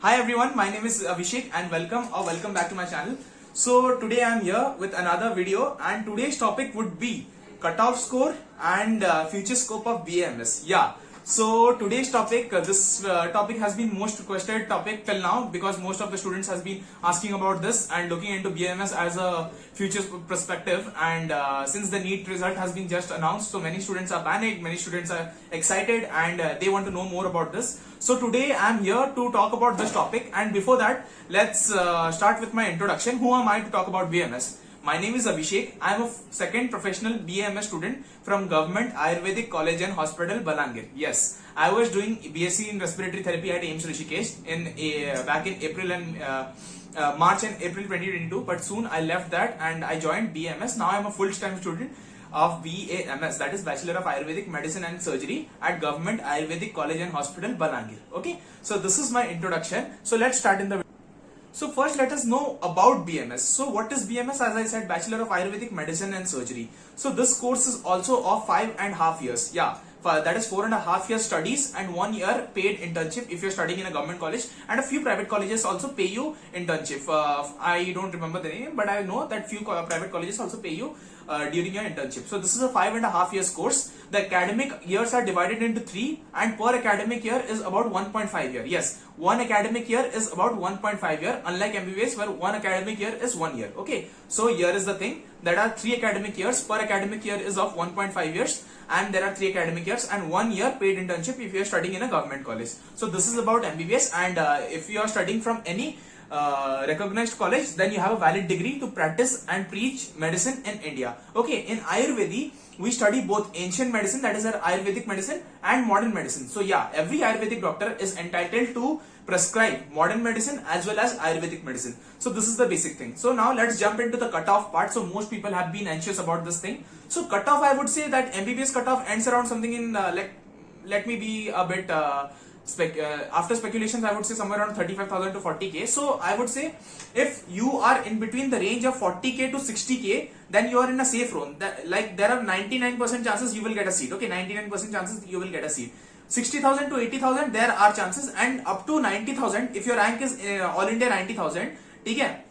Hi everyone, my name is Abhishek and welcome back to my channel. So today I am here with another video and today's topic would be cutoff score and future scope of BAMS. Yeah. So today's topic, this topic has been most requested topic till now because most of the students has been asking about this and looking into BAMS as a future perspective. And since the NEET result has been just announced, so many students are panicked, many students are excited, and they want to know more about this. So today I am here to talk about this topic, and before that, let's start with my introduction. Who am I to talk about BAMS? My name is Abhishek. I am a second professional BAMS student from Government Ayurvedic College and Hospital, Balangir. Yes, I was doing BSc in Respiratory Therapy at AIIMS Rishikesh back in April and March and April 2022. But soon I left that and I joined BAMS. Now I am a full-time student of BAMS, that is Bachelor of Ayurvedic Medicine and Surgery at Government Ayurvedic College and Hospital, Balangir. Okay, so this is my introduction. So let's start in the video. So first let us know about BAMS. So what is BAMS? As I said, Bachelor of Ayurvedic Medicine and Surgery. So this course is also of 5.5 years. Yeah, that is 4.5 years studies and 1 year paid internship if you're studying in a government college, and a few private colleges also pay you internship. I don't remember the name, but I know that few private colleges also pay you during your internship. So this is a 5.5 years course. The academic years are divided into 3 and per academic year is about 1.5 year. Yes, one academic year is about 1.5 year, unlike MBBS where one academic year is 1 year. Okay, so here is the thing, there are 3 academic years, per academic year is of 1.5 years, and there are 3 academic years and 1 year paid internship if you are studying in a government college. So this is about MBBS, and if you are studying from any recognized college, then you have a valid degree to practice and preach medicine in India. Okay, in Ayurveda we study both ancient medicine, that is our Ayurvedic medicine, and modern medicine. So yeah, every Ayurvedic doctor is entitled to prescribe modern medicine as well as Ayurvedic medicine. So this is the basic thing. So now let's jump into the cutoff part. So most people have been anxious about this thing. So cutoff, I would say that MBBS cutoff ends around something in let me be a bit after speculations, I would say somewhere around 35,000 to 40k. So I would say if you are in between the range of 40k to 60k, then you are in a safe zone. Like there are 99% chances you will get a seat. Okay, 99% chances you will get a seat. 60,000 to 80,000 there are chances, and up to 90,000 if your rank is All India 90,000, okay,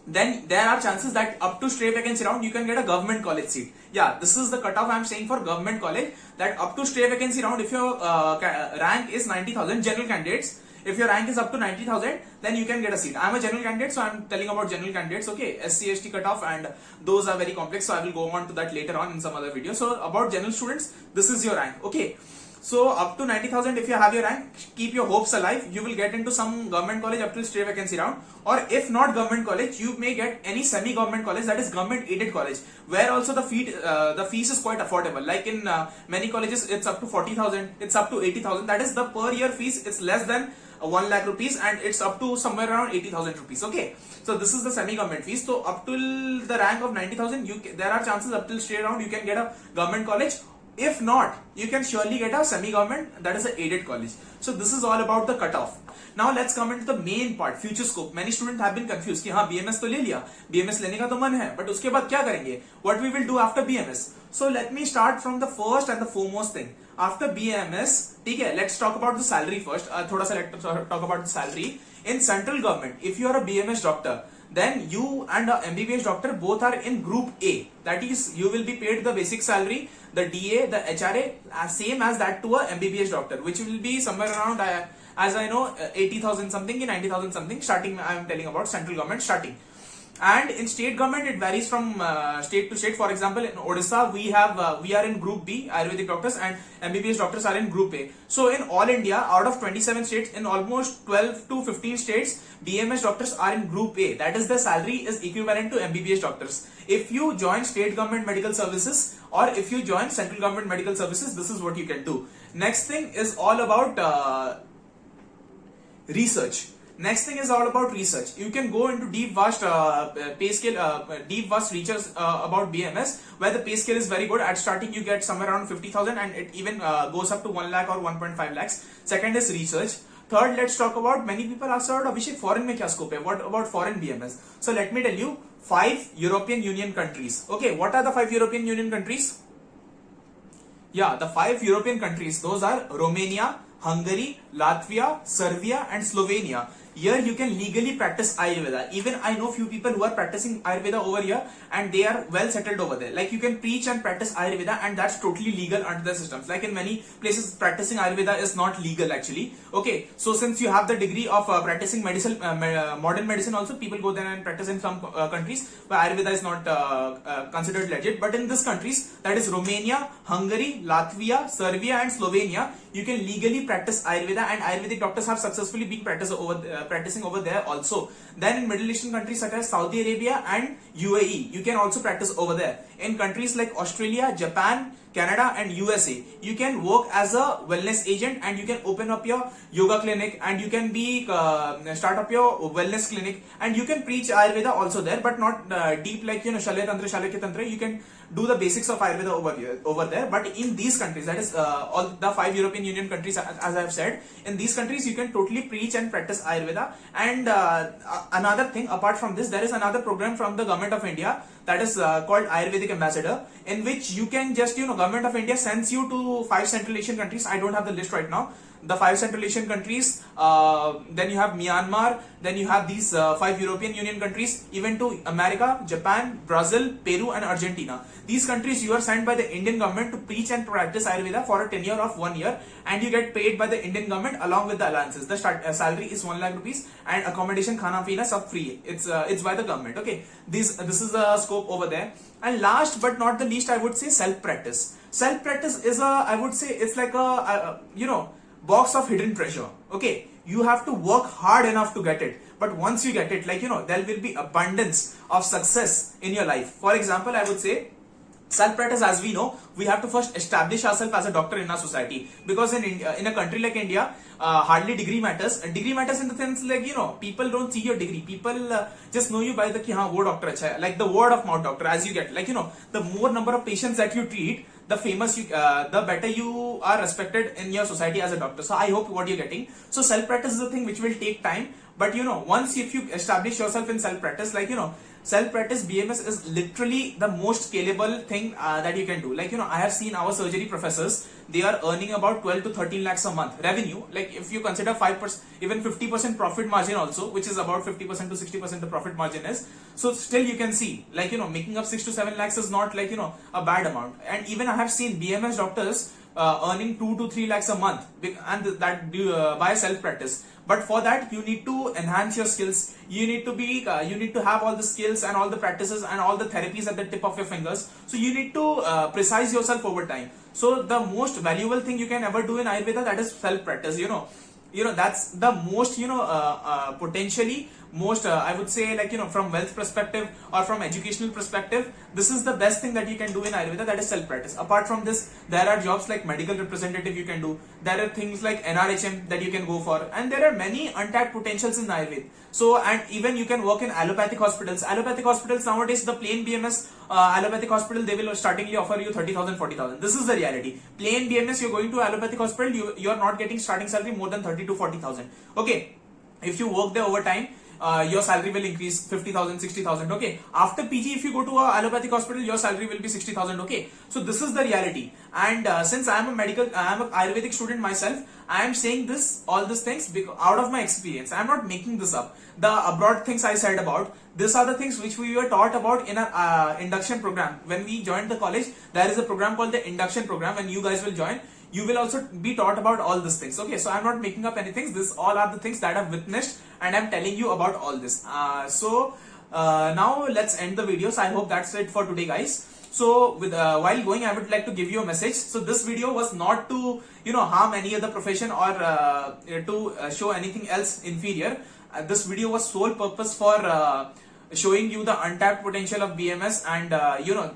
then there are chances that up to straight vacancy round you can get a government college seat. Yeah, this is the cutoff I am saying for government college, that up to straight vacancy round if your rank is 90,000, general candidates, if your rank is up to 90,000, then you can get a seat. I am a general candidate, so I am telling about general candidates. Okay, SC ST cutoff, and those are very complex, so I will go on to that later on in some other video. So about general students, this is your rank. Okay, so up to 90,000 if you have your rank, keep your hopes alive. You will get into some government college up till straight vacancy round, or if not government college, you may get any semi-government college, that is government aided college, where also the fees is quite affordable. Like in many colleges, it's up to 40,000, it's up to 80,000. That is the per year fees. It's less than 1 lakh rupees, and it's up to somewhere around 80,000 rupees. Okay, so this is the semi-government fees. So up till the rank of 90,000, there are chances up till straight round you can get a government college. If not, you can surely get a semi-government, that is an aided college. So this is all about the cutoff. Now let's come into the main part, future scope. Many students have been confused कि हाँ BMS तो ले लिया, BMS लेने का तो मन है, but उसके बाद क्या करेंगे? What we will do after BMS? So let me start from the first and the foremost thing. After BMS, ठीक है, let's talk about the salary first. थोड़ा सा let's talk about the salary. In central government, if you are a BMS doctor, then you and a MBBS doctor both are in group A. That is, you will be paid the basic salary, the DA, the HRA, same as that to a MBBS doctor, which will be somewhere around, as I know, 80,000 something, 90,000 something starting. I am telling about central government starting. And in state government, it varies from state to state. For example, in Odisha, we are in group B, Ayurvedic doctors, and MBBS doctors are in group A. So in all India, out of 27 states, in almost 12 to 15 states, BMS doctors are in group A. That is, the salary is equivalent to MBBS doctors. If you join state government medical services, or if you join central government medical services, this is what you can do. Next thing is all about research. Next thing is all about research. You can go into deep vast pay scale, deep vast research about BMS, where the pay scale is very good. At starting you get somewhere around 50,000, and it even goes up to 1 lakh or 1.5 lakhs. Second is research. Third, let's talk about, many people ask about Abhishek, foreign में क्या scope है? What about foreign BMS? So let me tell you, 5 European Union countries. Okay, what are the 5 European Union countries? Yeah, the 5 European countries, those are Romania, Hungary, Latvia, Serbia and Slovenia. here you can legally practice Ayurveda. Even I know few people who are practicing Ayurveda over here and they are well settled over there. Like you can preach and practice Ayurveda and that's totally legal under the systems. Like in many places practicing Ayurveda is not legal actually. Okay, so since you have the degree of practicing medicine, modern medicine also, people go there and practice in some countries where Ayurveda is not considered legit. But in these countries, that is Romania, Hungary, Latvia, Serbia and Slovenia, you can legally practice Ayurveda and Ayurvedic doctors have successfully been practicing over there also. Then in Middle Eastern countries such as Saudi Arabia and UAE, you can also practice over there. In countries like Australia, Japan, Canada and USA, you can work as a wellness agent and you can open up your yoga clinic and you can be start up your wellness clinic and you can preach Ayurveda also there, but not deep like Shalya Tantra, Shalakya Tantra. You can do the basics of Ayurveda over there. But in these countries, that is all the 5 European Union countries, as I have said, in these countries you can totally preach and practice Ayurveda. And another thing, apart from this, there is another program from the government of India that is called Ayurvedic Ambassador, in which you can just government of India sends you to 5 Central Asian countries. I don't have the list right now. The 5 Central Asian countries, then you have Myanmar, then you have these 5 European Union countries, even to America, Japan, Brazil, Peru and Argentina. These countries you are sent by the Indian government to preach and practice Ayurveda for a tenure of 1 year and you get paid by the Indian government along with the allowances. The salary is 1 lakh rupees and accommodation, khana pina, sab free. It's by the government. Okay, this is the scope over there. And last but not the least, I would say self-practice. Self-practice is I would say it's like a box of hidden treasure. Okay, you have to work hard enough to get it, but once you get it, like there will be abundance of success in your life. For example, I would say self-practice, as we know, we have to first establish ourselves as a doctor in our society, because in India, in a country like India, hardly degree matters. And degree matters in the sense like people don't see your degree, people just know you by the ki haan wo doctor acha hai, like the word of mouth doctor. As you get like the more number of patients that you treat, the famous the better you are respected in your society as a doctor. So I hope what you're getting. So self practice is a thing which will take time, but once if you establish yourself in self practice, like self practice BMS is literally the most scalable thing that you can do. Like I have seen our surgery professors, they are earning about 12 to 13 lakhs a month revenue. Like if you consider 5%, even 50% profit margin also, which is about 50% to 60% the profit margin is. So still you can see like making up 6 to 7 lakhs is not like a bad amount. And even I have seen BMS doctors earning 2 to 3 lakhs a month, and that by self practice. But for that you need to enhance your skills. You need to be you need to have all the skills and all the practices and all the therapies at the tip of your fingers. So you need to precise yourself over time. So the most valuable thing you can ever do in Ayurveda, that is self practice. That's the most potentially most I would say like from wealth perspective or from educational perspective, this is the best thing that you can do in Ayurveda, that is self practice. Apart from this, there are jobs like medical representative you can do, there are things like NRHM that you can go for, and there are many untapped potentials in Ayurveda. So and even you can work in allopathic hospitals. Allopathic hospitals nowadays, the plain BMS allopathic hospital, they will startingly offer you 30,000 40,000. This is the reality. Plain BMS, you're going to allopathic hospital, you are not getting starting salary more than 30 to 40,000. Okay, if you work there over time, your salary will increase 50,000, 60,000. Okay, after PG, if you go to a allopathic hospital, your salary will be 60,000. Okay, so this is the reality. And since I am an Ayurvedic student myself, I am saying all these things because out of my experience. I am not making this up. The abroad things I said about, these are the things which we were taught about in our induction program. When we joined the college, there is a program called the induction program, and you guys will join. You will also be taught about all these things. Okay, so I'm not making up anything. This all are the things that I've witnessed, and I'm telling you about all this. Now let's end the video. So I hope that's it for today, guys. So with while going, I would like to give you a message. So this video was not to harm any other profession or to show anything else inferior. This video was sole purpose for showing you the untapped potential of BMS, and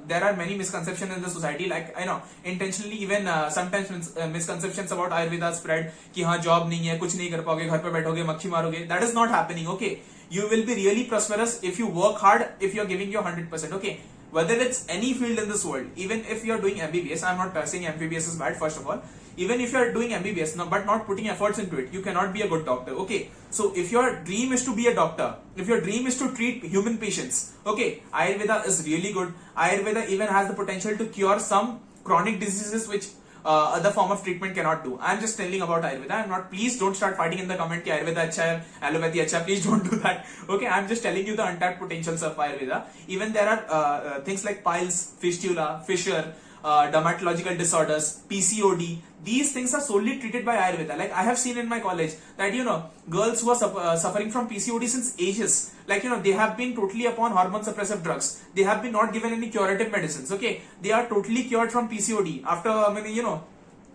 there are many misconceptions in the society, like intentionally even sometimes misconceptions about Ayurveda spread कि हाँ job नहीं है, कुछ नहीं कर पाओगे, घर पे बैठोगे, मक्खी मारोगे. That is not happening. Okay, you will be really prosperous if you work hard, if you are giving your 100%. Okay, whether it's any field in this world, even if you are doing MBBS, I'm not saying MBBS is bad, first of all. Even if you are doing MBBS but not putting efforts into it, you cannot be a good doctor. Okay, so if your dream is to be a doctor, if your dream is to treat human patients, okay, Ayurveda is really good. Ayurveda even has the potential to cure some chronic diseases which other form of treatment cannot do. I'm just telling about Ayurveda. I'm not, please don't start fighting in the comment ki Ayurveda acha hai, allopathy acha hai. Please don't do that. Okay, I'm just telling you the untapped potentials of Ayurveda. Even there are things like piles, fistula, fissure, dermatological disorders, PCOD. These things are solely treated by Ayurveda. Like I have seen in my college that, you know, girls who are suffering from PCOD since ages, like, you know, they have been totally upon hormone suppressive drugs. They have been not given any curative medicines. Okay, they are totally cured from PCOD after, you know,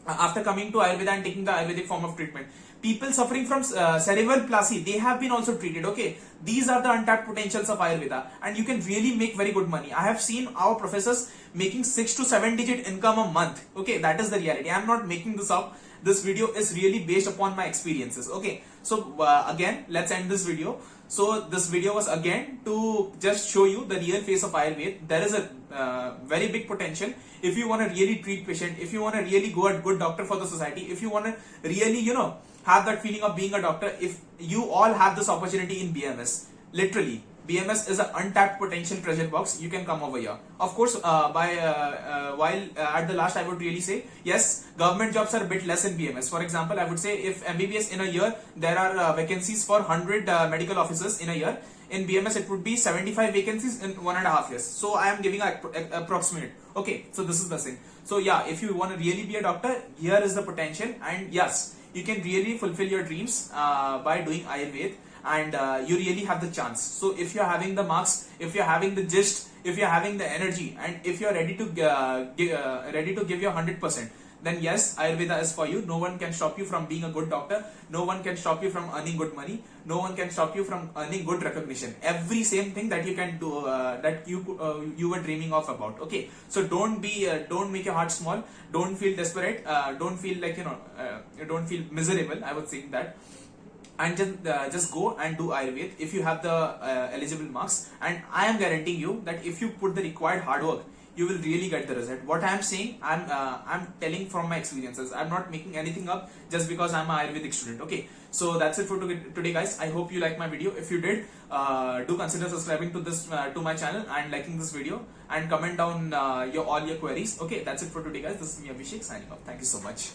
after coming to Ayurveda and taking the Ayurvedic form of treatment. People suffering from cerebral palsy, they have been also treated. Okay, these are the untapped potentials of Ayurveda, and you can really make very good money. I have seen our professors making 6 to 7 digit income a month. Okay, that is the reality. I am not making this up. This video is really based upon my experiences. Okay, so again, let's end this video. So this video was again to just show you the real face of Ayurveda. There is a very big potential if you want to really treat patient, if you want to really go a good doctor for the society, if you want to really, you know, have that feeling of being a doctor. If you all have this opportunity in BMS, literally BMS is an untapped potential treasure box. You can come over here. Of course, while at the last I would really say, yes, government jobs are a bit less in BMS. For example, I would say if MBBS in a year, there are vacancies for 100 medical officers in a year. In BMS, it would be 75 vacancies in 1.5 years. So I am giving an approximate. Okay, so this is the thing. So yeah, if you want to really be a doctor, here is the potential. And yes, you can really fulfill your dreams by doing Ayurveda. And you really have the chance. So if you're having the marks, if you're having the gist, if you're having the energy, and if you're ready to give your 100%, then yes, Ayurveda is for you. No one can stop you from being a good doctor. No one can stop you from earning good money. No one can stop you from earning good recognition. Every same thing that you can do, that you were dreaming of about. Okay, so don't make your heart small. Don't feel desperate. Don't feel like, you know, don't feel miserable. I would say that. And just go and do Ayurveda if you have the eligible marks, and I am guaranteeing you that if you put the required hard work, you will really get the result. What I am saying, I'm telling from my experiences. I'm not making anything up just because I'm an Ayurvedic student. Okay, so that's it for today, guys. I hope you liked my video. If you did, do consider subscribing to this to my channel and liking this video, and comment down all your queries. Okay, that's it for today, guys. This is me, Abhishek, signing off. Thank you so much.